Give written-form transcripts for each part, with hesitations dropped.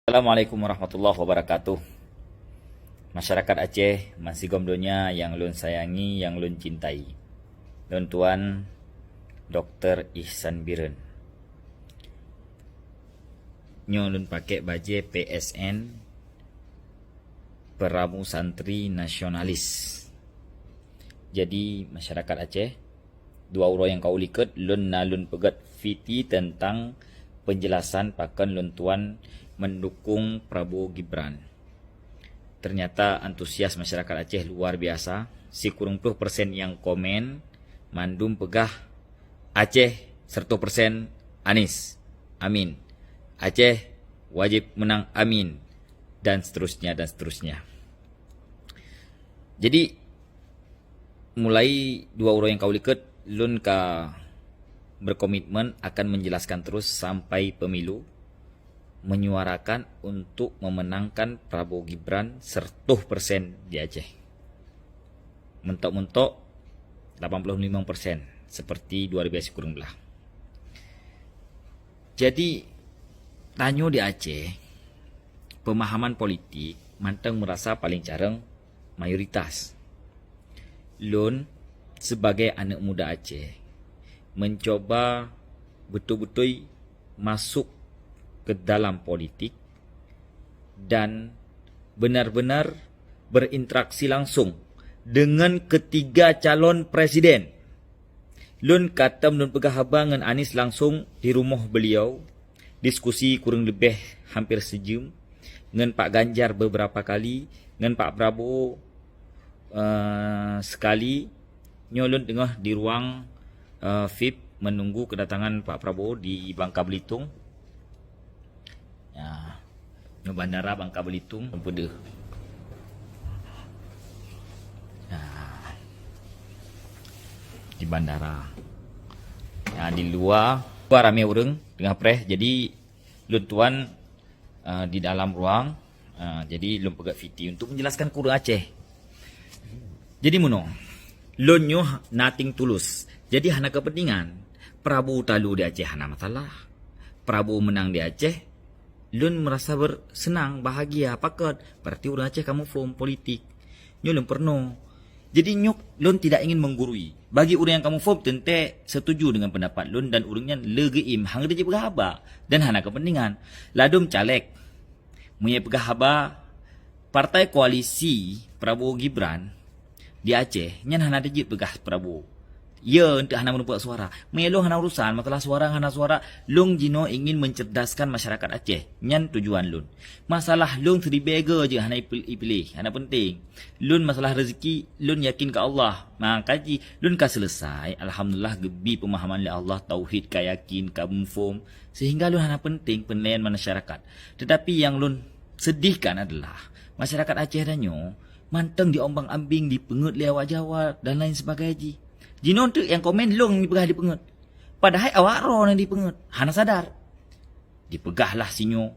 Assalamualaikum warahmatullahi wabarakatuh. Masyarakat Aceh, masih gomdonya yang lun sayangi, yang lun cintai. Lun Tuan Dr. Ihsan Biren. Nyo lun pakai baju PSN, Peramu Santri Nasionalis. Jadi masyarakat Aceh, dua uro yang kau liket lun nalun pegat fiti tentang penjelasan pakan lun Tuan mendukung Prabowo Gibran. Ternyata antusias masyarakat Aceh luar biasa. Si kurang puluh persen yang komen mandum pegah Aceh 100% Anies. Amin. Aceh wajib menang, amin. Dan seterusnya dan seterusnya. Jadi mulai dua orang yang kau liket lun ka berkomitmen akan menjelaskan terus sampai pemilu, menyuarakan untuk memenangkan Prabowo Gibran 100% di Aceh. Mentok-mentok 85% seperti 2000 kurang belah. Jadi tanyo di Aceh, pemahaman politik manteng merasa paling careng mayoritas. Lun sebagai anak muda Aceh mencoba betul-betul masuk ke dalam politik dan benar-benar berinteraksi langsung dengan ketiga calon presiden. Lun kata lun pegah abang dengan Anies langsung di rumah beliau, diskusi kurang lebih hampir sejam, dengan Pak Ganjar beberapa kali, dengan Pak Prabowo sekali. Nyolun tengah di ruang VIP menunggu kedatangan Pak Prabowo di Bangka Belitung. Ya, di bandara Bangka Belitung pada. Ya, di bandara. Ya, di luar ramai orang tengah press. Jadi lun Tuan di dalam ruang. Jadi lun pegat fiti untuk menjelaskan kurang Aceh. Jadi mono. Lun nyo nothing tulus. Jadi hana kepentingan. Prabowo talu di Aceh hana masalah. Prabowo menang di Aceh, lun merasa bersenang, bahagia, pakat. Berarti orang Aceh kamu form politik. Nyo lun perno. Jadi nyok lun tidak ingin menggurui. Bagi orang yang kamu form tentu setuju dengan pendapat lun dan orangnya legeim hang dia berhaba dan hana kepentingan. Ladum caleg punya pegahaba partai koalisi Prabowo Gibran di Aceh nyan hana dia pegah Prabowo. Ya, untuk hana menumpak suara. Melo hana urusan, masalah suara, hana suara. Lung jino ingin mencerdaskan masyarakat Aceh. Nyan tujuan lun. Masalah lung seri bega je hana pilih. Hana penting. Lun masalah rezeki, lun yakin ke Allah. Kaji, lun ka selesai. Alhamdulillah gebi pemahaman li Allah. Tauhid ka yakin, ka mufum. Sehingga lun hana penting penilaian masyarakat. Tetapi yang lun sedihkan adalah masyarakat Aceh danyo manteng diombang-ambing, dipengut li awak Jawa dan lain sebagainya. Jino tu yang komen long dipegah dipengut. Padahal awak roh yang dipengut. Hana sadar. Dipegahlah si nyo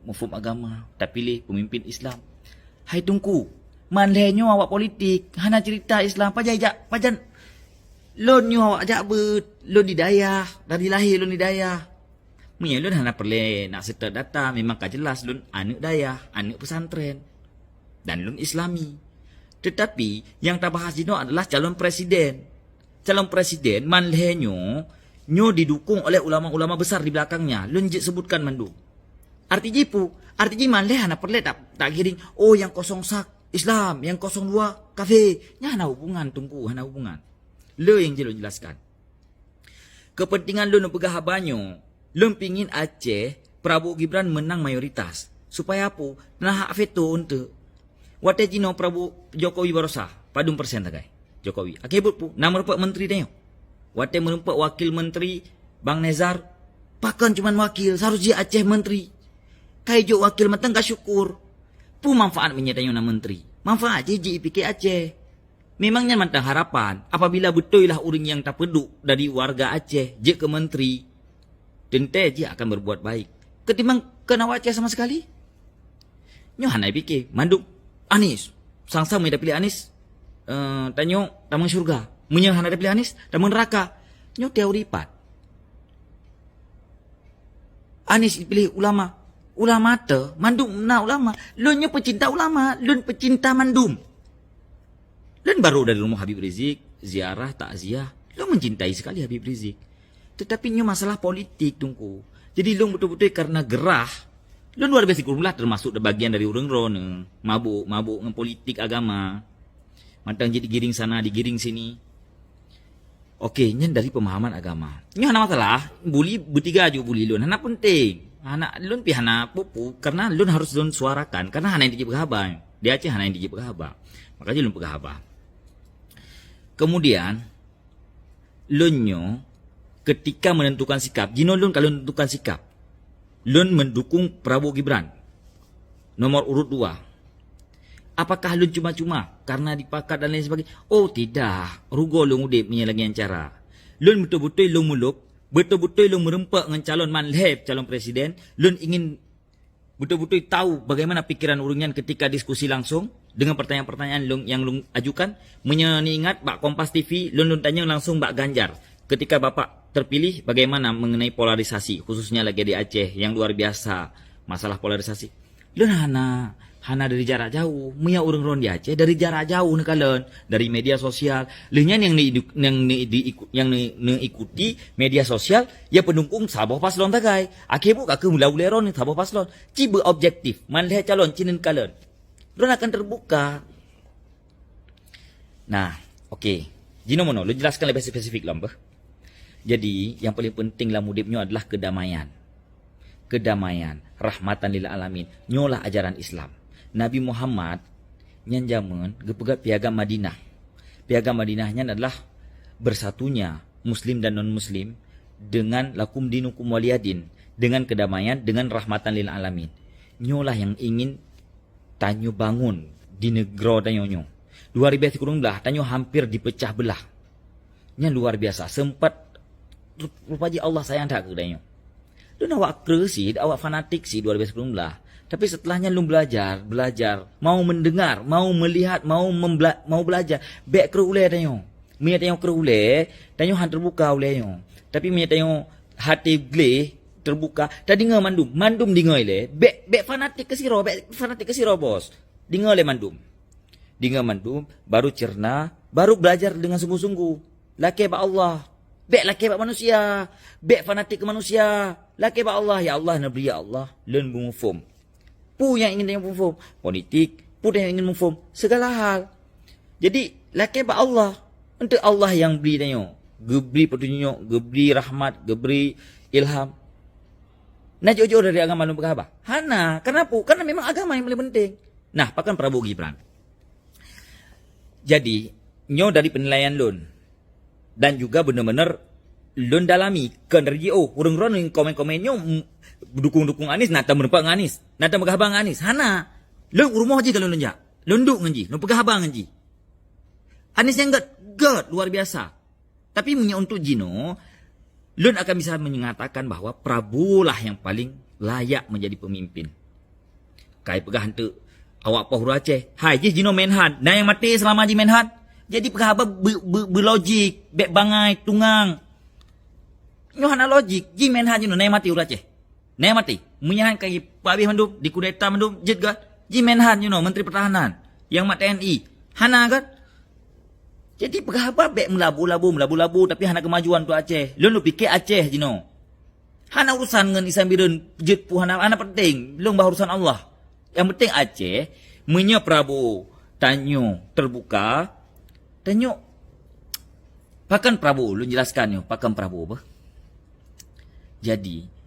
mufum agama. Tak pilih pemimpin Islam. Hai tungku. Manleh nyo awak politik. Hana cerita Islam. Pajan. Lon nyo awak ajak ber. Lon didayah. Dari lahir lon didayah. Punya lon hana perlu nak serta data. Memang kah jelas lon anak dayah. Anak pesantren. Dan lon Islami. Tetapi yang tak bahas dino adalah calon presiden. Calon presiden manlehnya nyo didukung oleh ulama-ulama besar di belakangnya. Lunjit sebutkan mandu. Arti jipu, arti manleh hana perle tak kiring. Oh yang 01 Islam, yang 02 kafir. Nya hana hubungan tunggu, hana hubungan. Le yang jelo jelaskan. Kepentingan lu pegah habanyo, lu pingin Aceh Prabowo Gibran menang mayoritas. Supaya apa? Nah hak veto untuk Wate Jino Prabowo Jokowi Barosa padum persen tagai Jokowi. Akibat pu nama rupa menteri dia. Wate merumpak wakil menteri Bang Nezar pakan cuman wakil seharusnya Aceh menteri. Kaijo wakil matang ka syukur. Pu manfaat menyatakan nama menteri. Manfaat je IPK Aceh. Memangnya mantang harapan apabila betul lah orang yang tak peduk dari warga Aceh je ke menteri. Tentu je akan berbuat baik. Ketimbang kena Aceh sama sekali. Nyo hana IPK manduk Anies, sangsa mau pilih Anies, tanyo tamang syurga. Munya hana pilih Anies, tamang neraka. Nyo teori pat. Anies pilih ulama. ulama te, mandum na ulama. Lunnya pecinta ulama, lun pecinta mandum. Lun baru dari rumah Habib Rizik, ziarah, takziah. Lun mencintai sekali Habib Rizik. Tetapi nyo masalah politik tungku. Jadi lun betul-betul karena gerah. Lun luar biasa kurumlah termasuk bagian dari urang ron, mabuk dengan politik agama. Mantang jadi giring sana, digiring sini. Okey, nyen dari pemahaman agama. Nyo hana masalah, buli bertiga aja buli lun. Hana penting. Hana lun pi hana pupu karena lun harus lun suarakan karena hana yang dijib kehaba. Di Aceh hana yang dijib kehaba. Makanya lun pegahaba. Kemudian lun nyo ketika menentukan sikap, jino lun kalau menentukan sikap, lun mendukung Prabowo Gibran. Nomor urut 2. Apakah lun cuma-cuma karena dipakat dan lain sebagainya? Oh tidak, rugo lun udip punya lagi yang cara. Lun betul-betul lun muluk, betul-betul lun merempak dengan calon manleb, calon presiden. Lun ingin betul-betul tahu bagaimana pikiran urungan ketika diskusi langsung dengan pertanyaan-pertanyaan yang lun ajukan. Menyeni ingat Bak Kompas TV, lun tanya langsung Bak Ganjar. Ketika Bapak terpilih, bagaimana mengenai polarisasi, khususnya lagi di Aceh yang luar biasa masalah polarisasi. Lun hana dari jarak jauh, muya urang ron di Aceh dari jarak jauh nih kalian, dari media sosial. Lenyan yang ikuti media sosial ya pendukung saboh paslon tagai. Akibu ka ke mula-mula ron saboh paslon. Cibe objektif, manleh calon cinin kalian. Ron akan terbuka. Nah, okey. Jino mono, lu jelaskan lebih spesifik lah, bah. Jadi, yang paling penting lah mudipnya adalah kedamaian. Kedamaian, rahmatan lil alamin. Nyolah ajaran Islam. Nabi Muhammad nyan jaman gepegat piagam Madinah. Piagam Madinahnya adalah bersatunya muslim dan non-muslim dengan lakum dinukum waliyadin, dengan kedamaian, dengan rahmatan lil alamin. Nyolah yang ingin tanyo bangun di negara tanyo. 2013 tanyo hampir dipecah belah. Nya luar biasa, sempat rupaji Allah sayang tak ke tanyo. Lu awak kresi, awak fanatik sih 2019. Tapi setelahnya lu belajar, mau mendengar, mau melihat, mau belajar. Bek ke ule tanyo. Mia tanyo ke ule, tanyo han terbuka ule yo. Tapi mia tanyo hati gle terbuka. Tadi ngah mandum dingai le. Bek fanatik ke siro, bos. Dingai le mandum. Dingai mandum, baru cerna, baru belajar dengan sungguh-sungguh. Laki ba Allah. Bek laki ba manusia. Bek fanatik ke manusia. Laki ba Allah, ya Allah nabi ya Allah. Learn mengfum. Pu yang ingin mengfum politik, pu yang ingin mengfum segala hal. Jadi laki ba Allah. Untuk Allah yang beri tanyo. Geberi petunjuk, geberi rahmat, geberi ilham. Nah jauh-jauh dari agama lu berkhabar. Hana, kenapa? Karena memang agama yang paling penting. Nah, pakan Prabowo Gibran. Jadi, nyo dari penilaian lun. Dan juga benar-benar lun dalami. Kan dari orang-orang yang komen-komen nyo dukung Anies, nata menempat Anies. Nata berkhabar Anies. Hana, lun rumah je kalau lun jak. Lun duk nganji, lun berkhabar nganji. Anies yang God, luar biasa. Tapi untuk Jino, lun akan bisa mengatakan bahawa Prabowo lah yang paling layak menjadi pemimpin. Kai pegah hantu awak Pohuru Aceh. Hai je Jino menhan. Nah yang mati selama je menhan. Jadi pegah apa berlogik, bek bangai, tunggang. Nyo hana logik. Je menhan Jino nah yang mati Uru Aceh. Nah yang mati. Menyahan kai Pak Abih mandum di kudeta mandum jet gad. Je menhan Jino Menteri Pertahanan yang mat TNI. Hana gad. Jadi pegah apa bek melabu tapi hana kemajuan tu Aceh. Lu fikir Aceh Jino. Hana urusan dengan Isambireun jet pu hana penting. Belum bah urusan Allah. Yang penting Aceh menyo Prabowo tanyo terbuka. Tanyo pakan Prabowo lu jelaskan yo pakan Prabowo bah. Jadi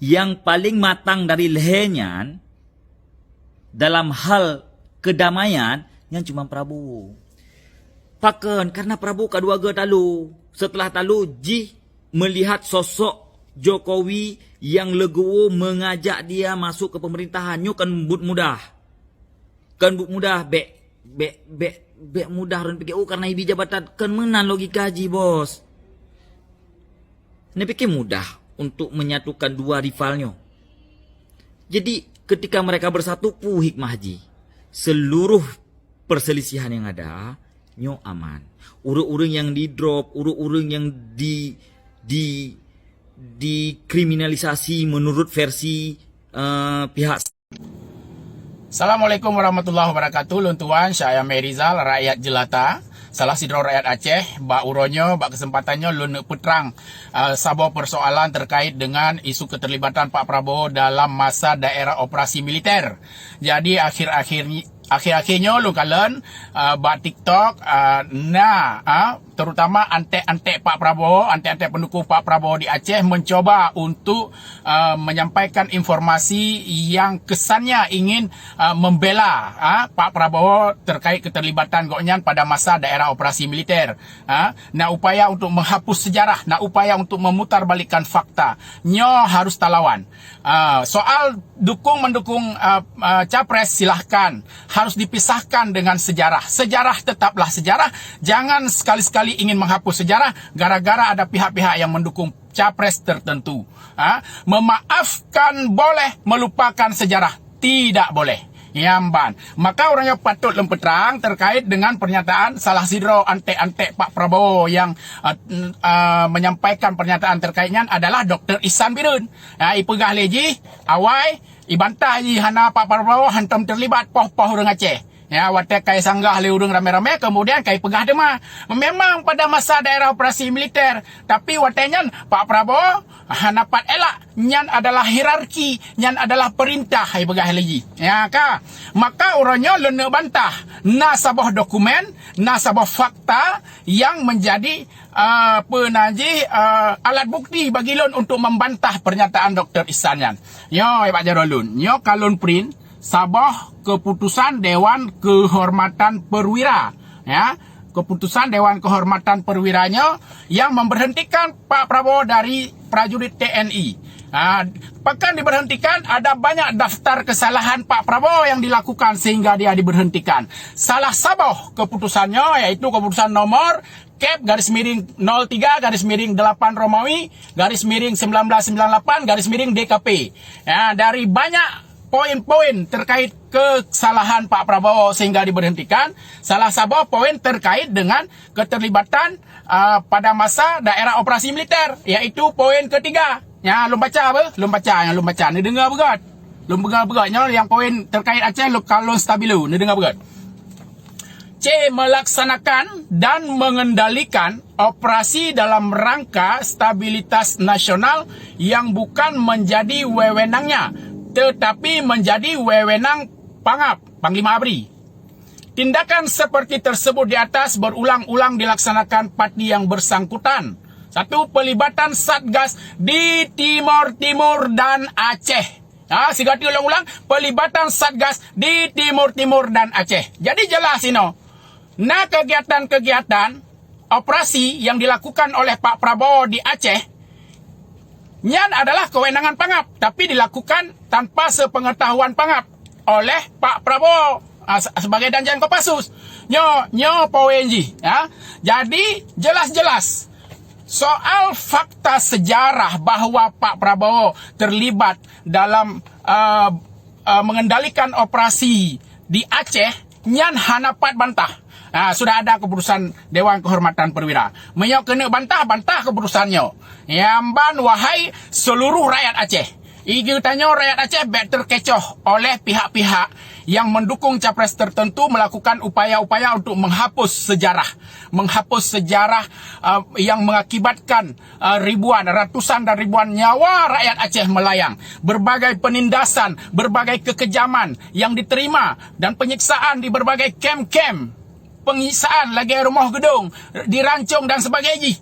yang paling matang dari lehenyan dalam hal kedamaian yang cuma Prabowo. Pakan karena Prabowo kedua talu. Setelah talu ji melihat sosok Jokowi yang legowo mengajak dia masuk ke pemerintahan. Nyo kan but mudah. Kan but mudah bek mudah ron pikir karena ibi jabatan kan menan logika ji bos. Ni pikir mudah untuk menyatukan dua rivalnya. Jadi ketika mereka bersatu pu hikmah ji. Seluruh perselisihan yang ada nyo aman. Urang-urang yang di drop, urang-urang yang dikriminalisasi menurut versi pihak. Assalamualaikum warahmatullahi wabarakatuh. Lun tuan, saya Merizal, rakyat jelata. Salah sidro rakyat Aceh, bak uronyo, bak kesempatannya lun peterang sebuah persoalan terkait dengan isu keterlibatan Pak Prabowo dalam masa daerah operasi militer. Jadi akhir-akhirnya lu kalian bak TikTok terutama antek-antek Pak Prabowo, antek-antek pendukung Pak Prabowo di Aceh mencoba untuk menyampaikan informasi yang kesannya ingin membela Pak Prabowo terkait keterlibatan Goknyan pada masa daerah operasi militer. Nak upaya untuk menghapus sejarah, nak upaya untuk memutarbalikkan fakta. Nyo harus talawan. Soal mendukung capres silahkan, harus dipisahkan dengan sejarah. Sejarah tetaplah sejarah. Jangan sekali-sekali ingin menghapus sejarah gara-gara ada pihak-pihak yang mendukung capres tertentu. Memaafkan boleh, melupakan sejarah tidak boleh. Yamban. Maka orangnya patut lempetrang terkait dengan pernyataan salah sidro antek-antek Pak Prabowo yang menyampaikan pernyataan terkaitnya adalah Dr. Ihsan Birun. Ipegah leji, awai, ibantah ji hana Pak Prabowo hantam terlibat poh-poh orang Aceh. Ya, watak kai sanggah le urang rame-rame, kemudian kai pegah dema. Memang pada masa daerah operasi militer, tapi wataknya Pak Prabowo hanapat elak, nyan adalah hierarki, nyan adalah perintah, hai pegah lagi. Ya ka, maka orangnya lene bantah na sabah dokumen, na sabah fakta yang menjadi alat bukti bagi lun untuk membantah pernyataan Dr. Ihsan yan. Yo, Pak Jarolun, yo kalun print sabah keputusan Dewan Kehormatan Perwira, ya, keputusan Dewan Kehormatan Perwiranya yang memberhentikan Pak Prabowo dari prajurit TNI. Bahkan diberhentikan, ada banyak daftar kesalahan Pak Prabowo yang dilakukan sehingga dia diberhentikan. Salah sabah keputusannya yaitu keputusan nomor Cap _03 _8 Romawi _1998 DKP. Ya, dari banyak poin-poin terkait kesalahan Pak Prabowo sehingga diberhentikan, salah satu poin terkait dengan keterlibatan pada masa daerah operasi militer, yaitu poin ketiga. Ya, lu baca apa? Lu baca. Ni dengar begat. Lu begatnya yang poin terkait Aceh kalau stabilu. Ni dengar begat. C. Melaksanakan dan mengendalikan operasi dalam rangka stabilitas nasional yang bukan menjadi wewenangnya, tetapi menjadi wewenang Pangap, Panglima ABRI. Tindakan seperti tersebut di atas berulang-ulang dilaksanakan parti yang bersangkutan. 1. Pelibatan Satgas di Timur Timur dan Aceh. Sigati ulang-ulang, pelibatan Satgas di Timur Timur dan Aceh. Jadi jelas ini. Nah, kegiatan-kegiatan operasi yang dilakukan oleh Pak Prabowo di Aceh nyan adalah kewenangan Pangap, tapi dilakukan tanpa sepengetahuan Pangap oleh Pak Prabowo sebagai Danjan Kopassus. Nyo poenji, ya. Jadi jelas-jelas soal fakta sejarah bahwa Pak Prabowo terlibat dalam mengendalikan operasi di Aceh, nyan hanapat bantah. Sudah ada keputusan Dewan Kehormatan Perwira. Menyok kena bantah keputusannya. Yamban wahai seluruh rakyat Aceh. Igi tanya rakyat Aceh terkecoh oleh pihak-pihak yang mendukung capres tertentu melakukan upaya-upaya untuk menghapus sejarah. Menghapus sejarah yang mengakibatkan ratusan dan ribuan nyawa rakyat Aceh melayang. Berbagai penindasan, berbagai kekejaman yang diterima dan penyiksaan di berbagai kem-kem. Penyiksaan lagi rumah gedung, dirancung dan sebagainya.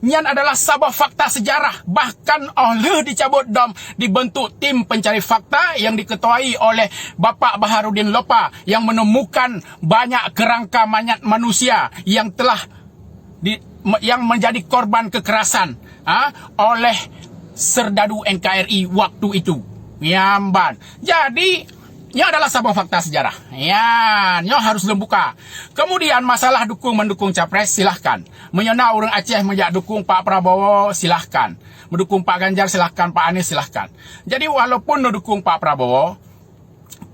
Nyan adalah sabah fakta sejarah. Bahkan oleh dicabut dom, dibentuk tim pencari fakta yang diketuai oleh Bapak Baharudin Lopa yang menemukan banyak kerangka mayat manusia yang telah yang menjadi korban kekerasan oleh serdadu NKRI waktu itu. Yamban. Jadi ini adalah sebuah fakta sejarah. Ya, ini harus membuka. Kemudian masalah mendukung capres, silahkan. Menyona orang Aceh menjak dukung Pak Prabowo, silahkan. Mendukung Pak Ganjar, silahkan. Pak Anies, silahkan. Jadi walaupun mendukung Pak Prabowo,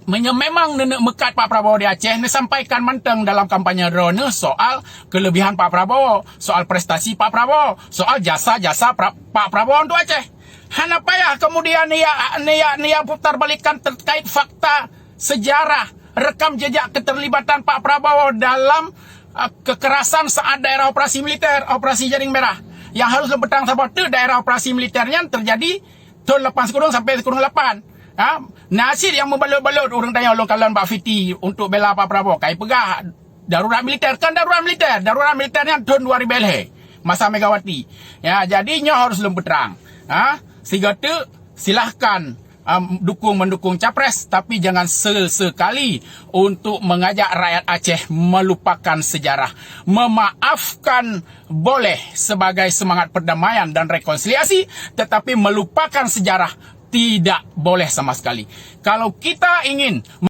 memang nenek mekat Pak Prabowo di Aceh, sampaikan menteng dalam kampanye drone soal kelebihan Pak Prabowo, soal prestasi Pak Prabowo, soal jasa-jasa Pak Prabowo untuk Aceh. Hana payah kemudian Nia putar balikan terkait fakta sejarah rekam jejak keterlibatan Pak Prabowo dalam kekerasan saat daerah operasi militer, operasi Jaring Merah. Yang harus lebetang sabot tu daerah operasi militernya terjadi tahun 80 sampai 08. Nasir yang membalut-balut orang tanya lokalan Pak Fiti untuk bela Pak Prabowo. Kai pegah darurat militer, kan darurat militer. Darurat militernya tahun 2000 masa Megawati. Ya, jadinya harus lembeterang. Sehingga tu silahkan mendukung capres, tapi jangan sesekali untuk mengajak rakyat Aceh melupakan sejarah. Memaafkan boleh sebagai semangat perdamaian dan rekonsiliasi, tetapi melupakan sejarah tidak boleh sama sekali. Kalau kita ingin